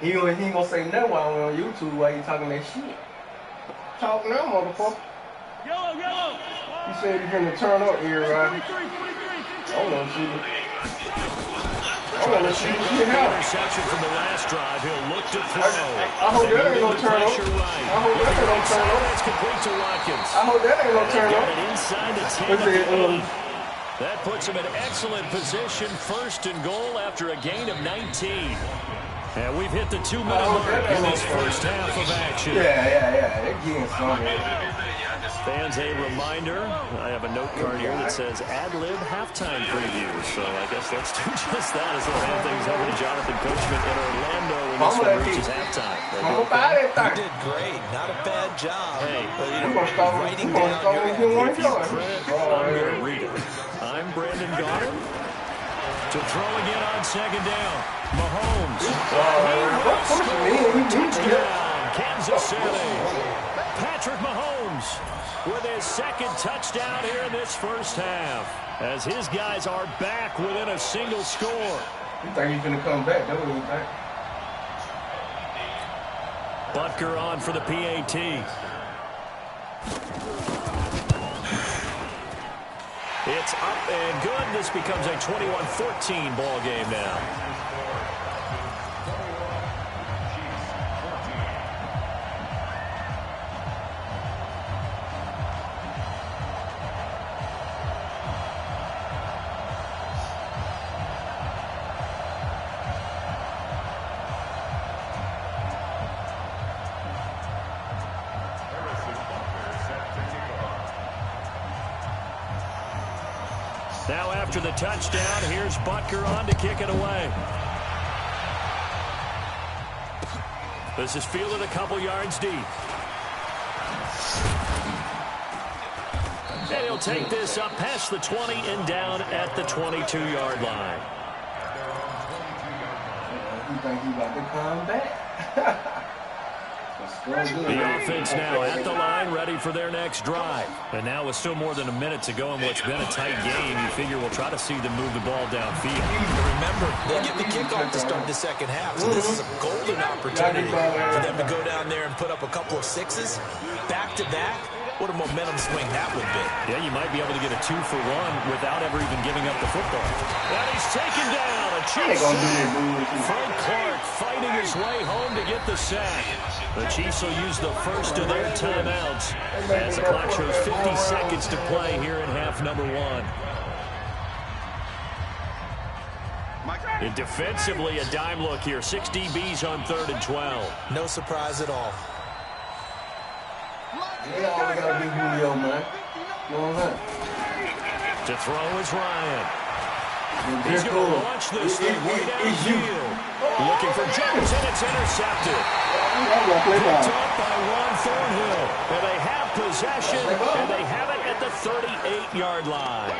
He ain't gonna say nothing while I'm on YouTube while he talking that shit. Talk now, motherfucker. Yellow. He said he's gonna turn up here, right? Hold on, shoot. Hold on, shoot. Interception from the last drive. He'll look to throw. I hope that ain't gonna turn up. I hope that ain't gonna turn up. That's complete to Watkins. I hope that ain't gonna turn up. Inside the 10. That puts him in excellent position. First and goal after a gain of 19. And we've hit the 2-minute mark in this first half of action. Yeah. They're getting something. Fans, a reminder, I have a note card here that says ad-lib halftime preview. So I guess let's do just that as we'll hand things over to Jonathan Coachman in Orlando when this one reaches halftime. You did great. Not a bad job. Hey, writing down your if you credit, I'm going to read it. I'm Brandon Gaudin. To throw again on second down. Mahomes. Touchdown, Kansas City. Patrick Mahomes with his second touchdown here in this first half. As his guys are back within a single score. You think he's going to come back, don't you think? Butker on for the PAT. It's up and good. This becomes a 21-14 ball game now. Now after the touchdown, here's Butker on to kick it away. This is fielded a couple yards deep. And he'll take this up past the 20 and down at the 22-yard line. You think he's about to come back? The offense now at the line, ready for their next drive. And now with still more than a minute to go in what's been a tight game, you figure we'll try to see them move the ball downfield. Remember, they get the kickoff to start the second half, so this is a golden opportunity for them to go down there and put up a couple of sixes back-to-back. What a momentum swing that would be. Yeah, you might be able to get a 2-for-1 without ever even giving up the football. And he's taken down. A Chiefs. Frank Clark fighting his way home to get the sack. The Chiefs will use the first of their timeouts as the clock shows 50 seconds to play here in half number one. And defensively, a dime look here. 6 DBs on 3rd and 12. No surprise at all. Yeah, all we gotta do Julio, man. You know what? To throw is Ryan. He's going to launch this thing way downfield. Looking for Jones, and it's intercepted. Picked up by Juan Thornhill. And they have possession, and they have it at the 38-yard line.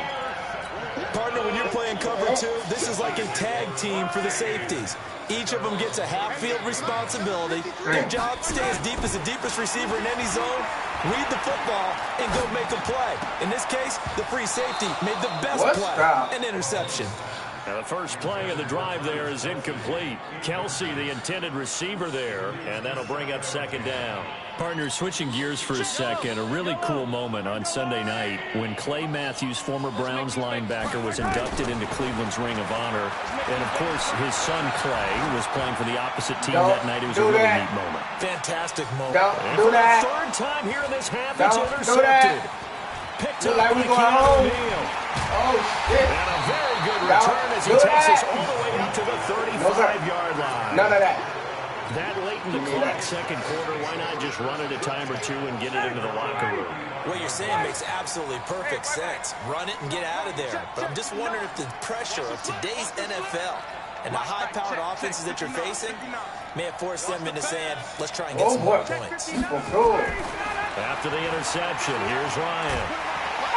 Partner, when you're playing cover two, this is like a tag team for the safeties. Each of them gets a half-field responsibility. Their job, stay as deep as the deepest receiver in any zone, read the football, and go make a play. In this case, the free safety made the best play, an interception. Now the first play of the drive there is incomplete. Kelsey, the intended receiver there, and that'll bring up second down. Partners, switching gears for a second, a really cool moment on Sunday night when Clay Matthews, former Browns linebacker, was inducted into Cleveland's Ring of Honor. And, of course, his son, Clay, was playing for the opposite team that night. It was a really neat moment. Fantastic moment. And for the third time here in this half, it's intercepted. Picked up by Keanu O'Neal. Oh, shit. And a very good return as he takes us all the way up to the 35-yard line. None of that. That late in the clock, second quarter, why not just run it a time or two and get it into the locker room? What you're saying makes absolutely perfect sense. Run it and get out of there. But I'm just wondering if the pressure of today's NFL and the high-powered offenses that you're facing may have forced them into saying, let's try and get some more points. After the interception, here's Ryan.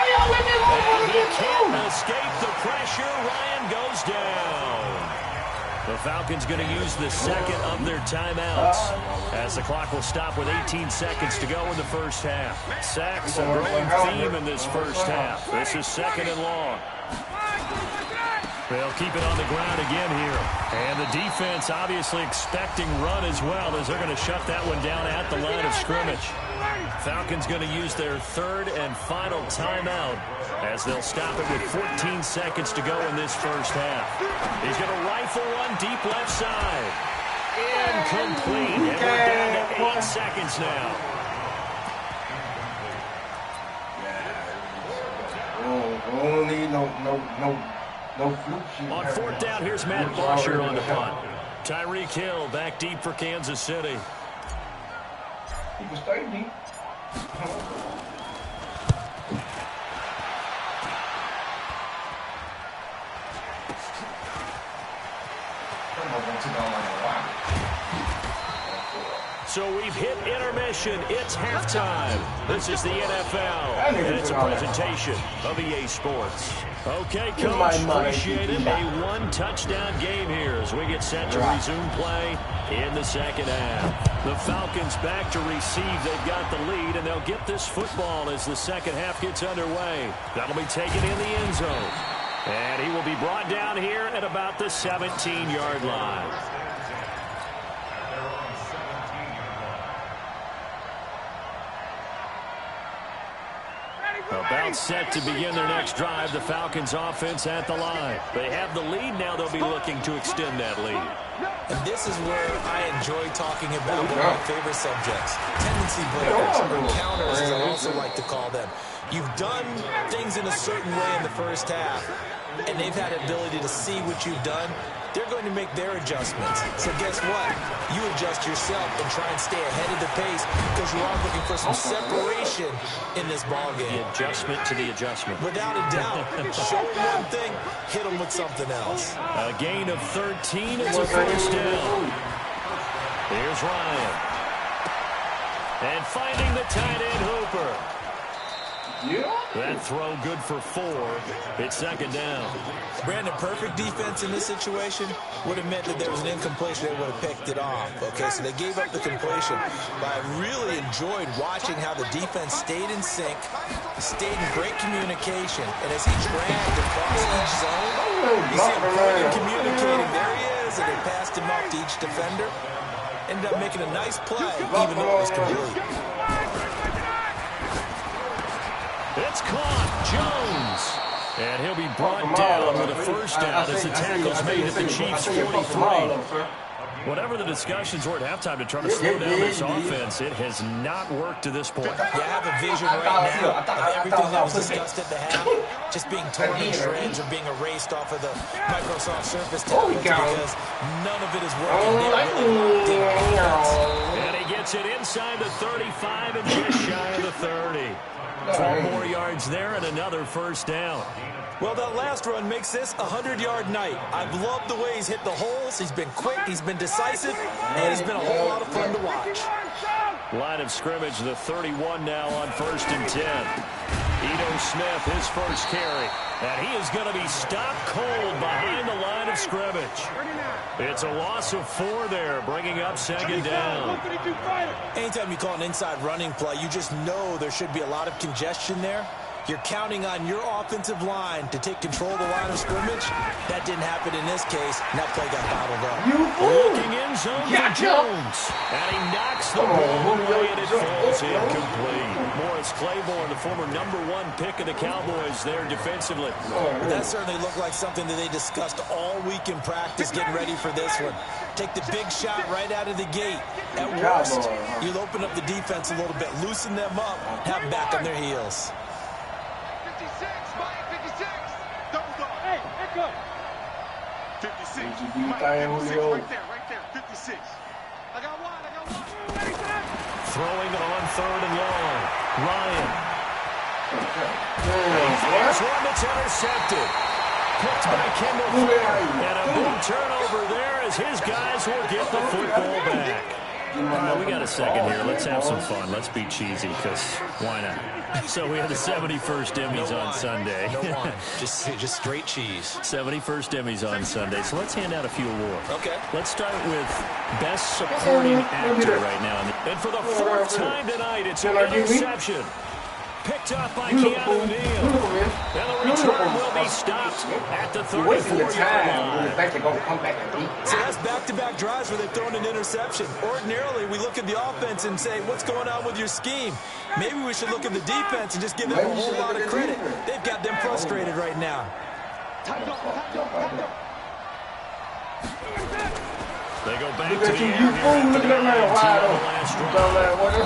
And he can't escape the pressure. Ryan goes down. The Falcons going to use the second of their timeouts as the clock will stop with 18 seconds to go in the first half. Sacks, a growing theme in this first half. This is second and long. They'll keep it on the ground again here. And the defense obviously expecting run as well, as they're going to shut that one down at the line of scrimmage. Falcons going to use their third and final timeout as they'll stop it with 14 seconds to go in this first half. He's going to rifle one deep left side. Incomplete. And we're down to 8 seconds now. Don't need no fluke shit. On fourth down, here's Matt Bosher on the punt. Tyreek Hill back deep for Kansas City. He can stay deep. So we've hit intermission. It's halftime. This is the NFL, and it's a presentation of EA Sports. Okay, Coach, appreciate it. A one-touchdown game here as we get set to resume play in the second half. The Falcons back to receive. They've got the lead, and they'll get this football as the second half gets underway. That'll be taken in the end zone. And he will be brought down here at about the 17-yard line. About set to begin their next drive. The Falcons offense at the line. They have the lead now. They'll be looking to extend that lead. And this is where I enjoy talking about one of my favorite subjects. Tendency breakers, or counters, as I also like to call them. You've done things in a certain way in the first half, and they've had the ability to see what you've done. They're going to make their adjustments. So guess what? You adjust yourself and try and stay ahead of the pace because you are looking for some separation in this ballgame. The adjustment to the adjustment. Without a doubt. Show them one thing, hit them with something else. A gain of 13. It's a first down. Here's Ryan. And finding the tight end Hooper. That throw good for 4. It's second down. Brandon, perfect defense in this situation would have meant that there was an incompletion. They would have picked it off. Okay, so they gave up the completion. But I really enjoyed watching how the defense stayed in sync, stayed in great communication. And as he dragged across each zone, you see him pointing, communicating. There he is, and they passed him off to each defender. Ended up making a nice play, even though it was complete. It's caught. Jones. And he'll be brought down with a first down as the tackle's made at the Chiefs' 43. Whatever the discussions were at halftime to try to slow down this offense, it has not worked to this point. Yeah, I have a vision right now of everything that was discussed at the half just being torn in shreds or being erased off of the Microsoft Surface tablets because none of it is working. They're really locked in offense. And he gets it inside the 35 and just shy of the 30. 12 more yards there and another first down. Well, that last run makes this a 100-yard night. I've loved the way he's hit the holes. He's been quick, he's been decisive, and it's been a whole lot of fun to watch. Line of scrimmage, the 31 now on 1st and 10. Ito Smith, his first carry. And he is going to be stopped cold behind the line of scrimmage. It's a loss of 4 there, bringing up second down. Anytime you call an inside running play, you just know there should be a lot of congestion there. You're counting on your offensive line to take control of the line of scrimmage. That didn't happen in this case, and that play got bottled up. Looking in zone for Jones. And he knocks the ball away, and it falls incomplete. Morris Claiborne, the former #1 pick of the Cowboys there defensively. That certainly looked like something that they discussed all week in practice, getting ready for this one. Take the big shot right out of the gate. At worst, you'll open up the defense a little bit, loosen them up, have them back on their heels. 56. Right there, right there. 56. I got one. Throwing on 3rd and long. Ryan. There's one that's intercepted. Picked by Kendall Fuller. And a big turnover there as his guys will get the football back. All right, we got a second here. Let's have some fun. Let's be cheesy, because why not? So we have the 71st Emmys on Sunday. Just straight cheese. 71st Emmys on Sunday. So let's hand out a few awards. Okay. Let's start with Best Supporting Actor right now. And for the 4th time tonight, it's an interception. Picked up by Keanu Neal. And the return will be stopped at the 34-yard line. So that's back-to-back drives where they've thrown an interception. Ordinarily, we look at the offense and say, what's going on with your scheme? Maybe we should look at the defense and just give them a whole lot of credit. They've got them frustrated right now. They go back to the air. Look at that man wide open. That's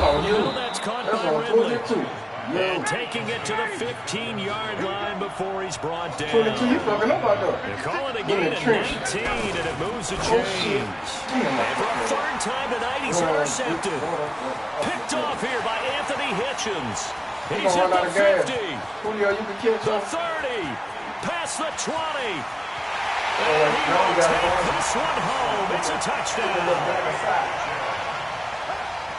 on you. That's caught That's by on Ridley. 22. And taking it to the 15-yard line before he's brought down. 22, you fucking up out there. They call it a gain of 19, and it moves the chains. And for a third time tonight, he's intercepted. Picked off here by Anthony Hitchens. He's at the 50. Julio, you can kill The some. 30. Past the 20. And he will take this one home. It's a touchdown.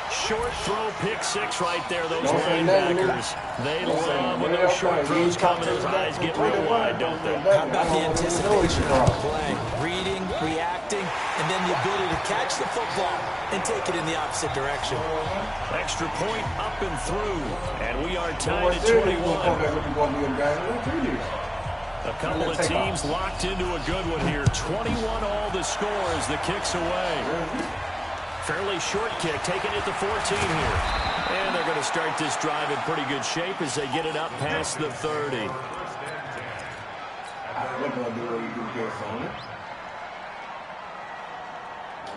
Short throw, pick six right there, those linebackers. They love when those short throws come and those eyes get real wide, don't they? How about the anticipation of the play? Reading, reacting, and then the ability to catch the football and take it in the opposite direction. Extra point up and through, and we are tied at 21. A couple of teams locked into a good one here. 21 all the score as the kick's away. Fairly short kick, taking it to 14 here. And they're going to start this drive in pretty good shape as they get it up past the 30.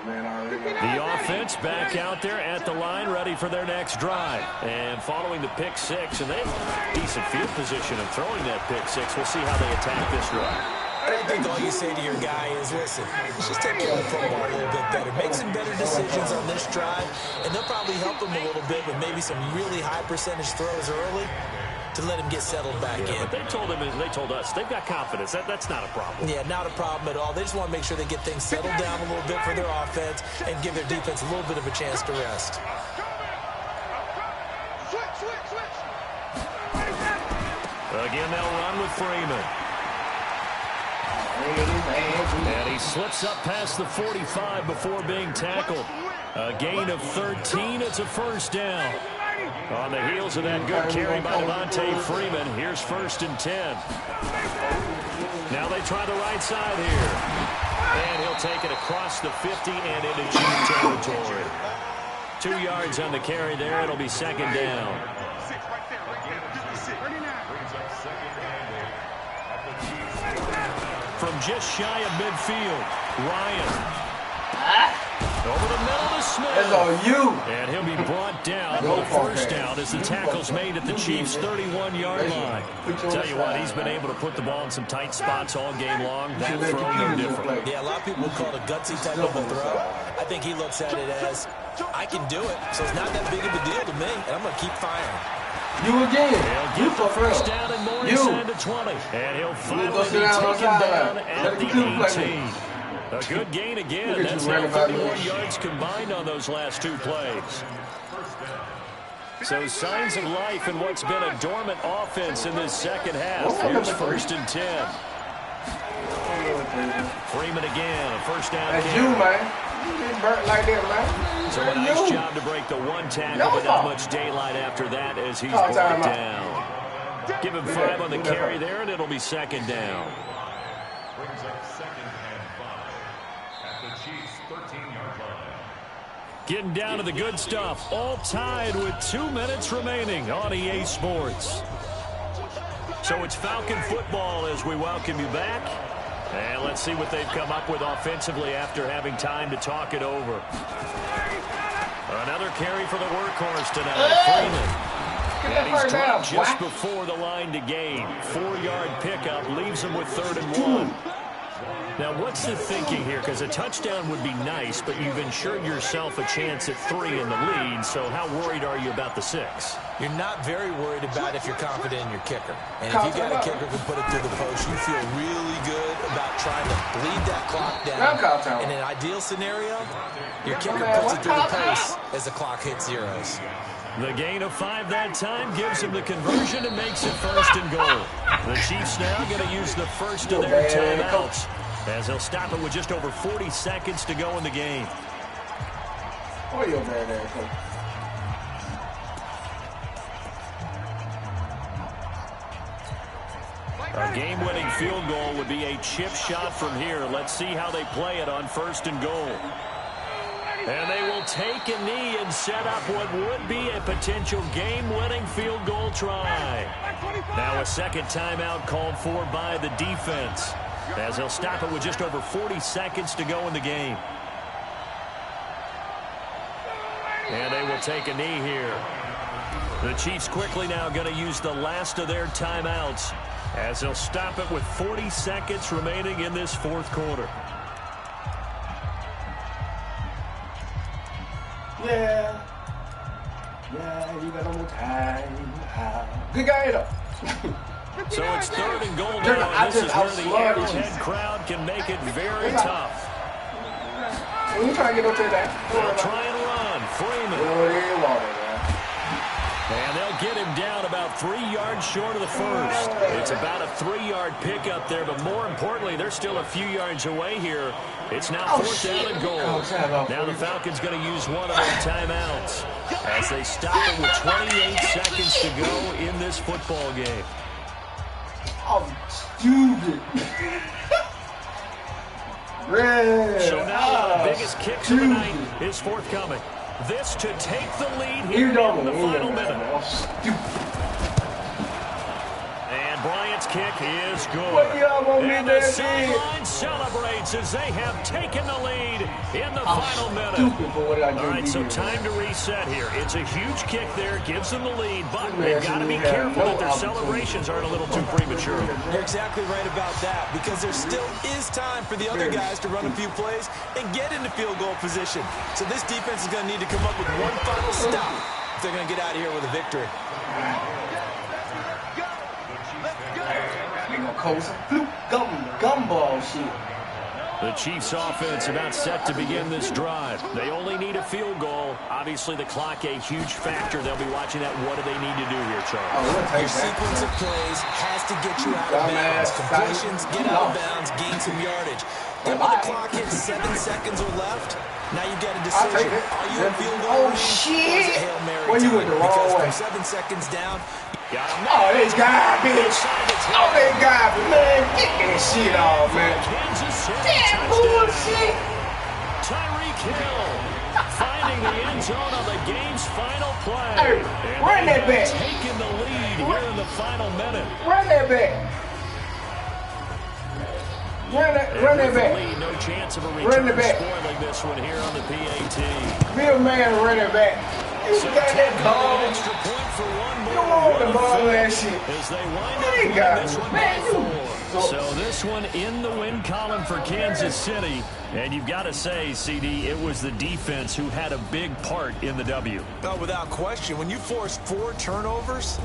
The offense back out there at the line, ready for their next drive. And following the pick six, and they have decent field position of throwing that pick six. We'll see how they attack this drive. I think all you say to your guy is, listen, let's just take care of the football a little bit better. Make some better decisions on this drive, and they'll probably help him a little bit with maybe some really high percentage throws early to let him get settled back in. But they told us they've got confidence. That's not a problem. Yeah, not a problem at all. They just want to make sure they get things settled down a little bit for their offense and give their defense a little bit of a chance to rest. Again, they'll run with Freeman. And he slips up past the 45 before being tackled. A gain of 13. It's a first down. On the heels of that good carry by Devontae Freeman, here's 1st and 10. Now they try the right side here. And he'll take it across the 50 and into Chief territory. 2 yards on the carry there. It'll be 2nd down. From just shy of midfield, Ryan. Over the middle to Smith. That's on you. And he'll be brought down with a first down as the tackle's made at the Chiefs' 31-yard line. Tell you what, he's been able to put the ball in some tight spots all game long. That throw, no different. Yeah, a lot of people would call it a gutsy type of a throw. I think he looks at it as, I can do it, so it's not that big of a deal to me, and I'm going to keep firing. You again. He'll get the first down and more inside the 20. And he'll finally be taken down at the 18. A good gain again. That's now 31 yards combined on those last 2 plays. So signs of life in what's been a dormant offense in this second half. Here's 1st and 10. Freeman again, a first down. That's you, man. You get burnt like that, man. So a nice job to break the one tackle, but not much daylight after that as he's brought down. Give him 5 on the carry there, and it'll be 2nd down. Brings up 2nd and 5 at the Chiefs' 13-yard line. Getting down to the good stuff. All tied with 2 minutes remaining on EA Sports. So it's Falcon football as we welcome you back. And let's see what they've come up with offensively after having time to talk it over. Another carry for the workhorse tonight, Freeman. And he's dropped just before the line to gain. 4-yard pickup leaves him with 3rd and 1. Now, what's the thinking here? Because a touchdown would be nice, but you've ensured yourself a chance at 3 in the lead, so how worried are you about the 6? You're not very worried about if you're confident in your kicker. And if you got a kicker who can put it through the post, you feel really good about trying to bleed that clock down. In an ideal scenario, your kicker puts it through the post as the clock hits zeros. The gain of 5 that time gives him the conversion and makes it 1st and goal. The Chiefs now going to use the first of their timeouts as they'll stop it with just over 40 seconds to go in the game. Oh, you're bad, Coach. A game-winning field goal would be a chip shot from here. Let's see how they play it on 1st and goal. And they will take a knee and set up what would be a potential game-winning field goal try. Now a second timeout called for by the defense, as they'll stop it with just over 40 seconds to go in the game. And they will take a knee here. The Chiefs quickly now going to use the last of their timeouts, as they'll stop it with 40 seconds remaining in this 4th quarter. Yeah. Yeah, you got no more time. Good guy, though. So it's 3rd and goal now, and this is where the Arrowhead crowd can make it very tough. When you try to get up to that, They'll try and run. Freeman. And they'll get him down about 3 yards short of the first. It's about a 3-yard pickup there, but more importantly, they're still a few yards away here. It's now 4th down and goal. Now the Falcons going to use one of their timeouts as they stop it with 28 seconds to go in this football game. Oh, stupid. So now one of the biggest kicks of the night is forthcoming. This to take the lead here in the final minute. And Bryant's kick is good. And the sideline celebrates as they have taken the lead in the final minute. All right, so time to reset here. It's a huge kick there, gives them the lead, but they've got to be careful that their celebrations aren't a little too premature. You're exactly right about that, because there still is time for the other guys to run a few plays and get into field goal position. So this defense is going to need to come up with one final stop if they're going to get out of here with a victory. Gumball shit. The Chiefs offense about set to begin this drive. They only need a field goal. Obviously, the clock a huge factor. They'll be watching that. What do they need to do here, Charles? Your sequence of plays has to get you out of bounds. Completions, get out of bounds, gain some yardage. Then when the clock hits 7 seconds or left, now you've got a decision. Are you a field goal? Oh, shit. Or is it Hail Mary Well, you went the wrong because way. from 7 seconds down, Oh, this garbage. Oh, that garbage, man. Get that shit off, man. That bullshit. Tyreek Hill finding the end zone on the game's final play. Hey, run that back. Taking the lead here in the final minute. Run that back. Run that back. Lead, no chance of a Run return it back. spoiling this one here on the PAT. Bill Man, run it back. You So got that ball. extra point for one more. You want the ball and that shit. As they wind They up got winning this it. one Man, by 4. So this one in the win column for Kansas City. And you've got to say, CD, it was the defense who had a big part in the W. oh, without question, when you force 4 turnovers,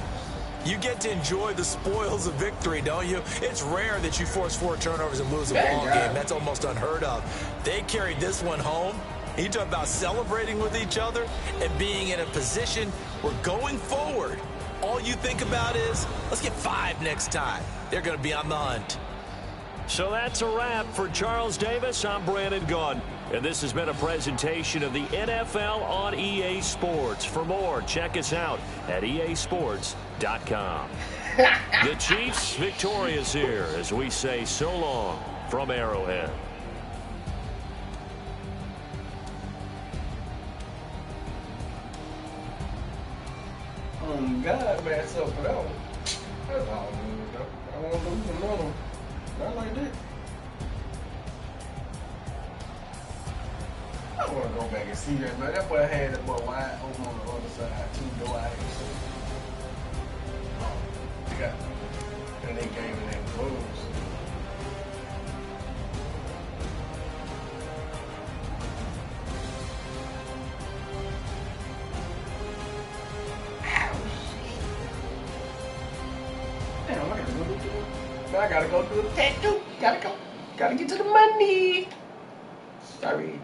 you get to enjoy the spoils of victory, don't you? It's rare that you force 4 turnovers and lose a ball game. That's almost unheard of. They carried this one home. You talk about celebrating with each other and being in a position where going forward, all you think about is, let's get 5 next time. They're going to be on the hunt. So that's a wrap for Charles Davis. I'm Brandon Gaudin. And this has been a presentation of the NFL on EA Sports. For more, check us out at easports.com. The Chiefs victorious here as we say so long from Arrowhead. Oh, God, man, so for that one. That's all, man. I want to lose another one. Not like that. I want to go back and see that, man. That boy had that boy wide open on the other side, too. No, I ain't seen. They got, and they gave him that close. Damn, I gotta go do it. Now I gotta go do the tattoo. Gotta get to the money. Sorry.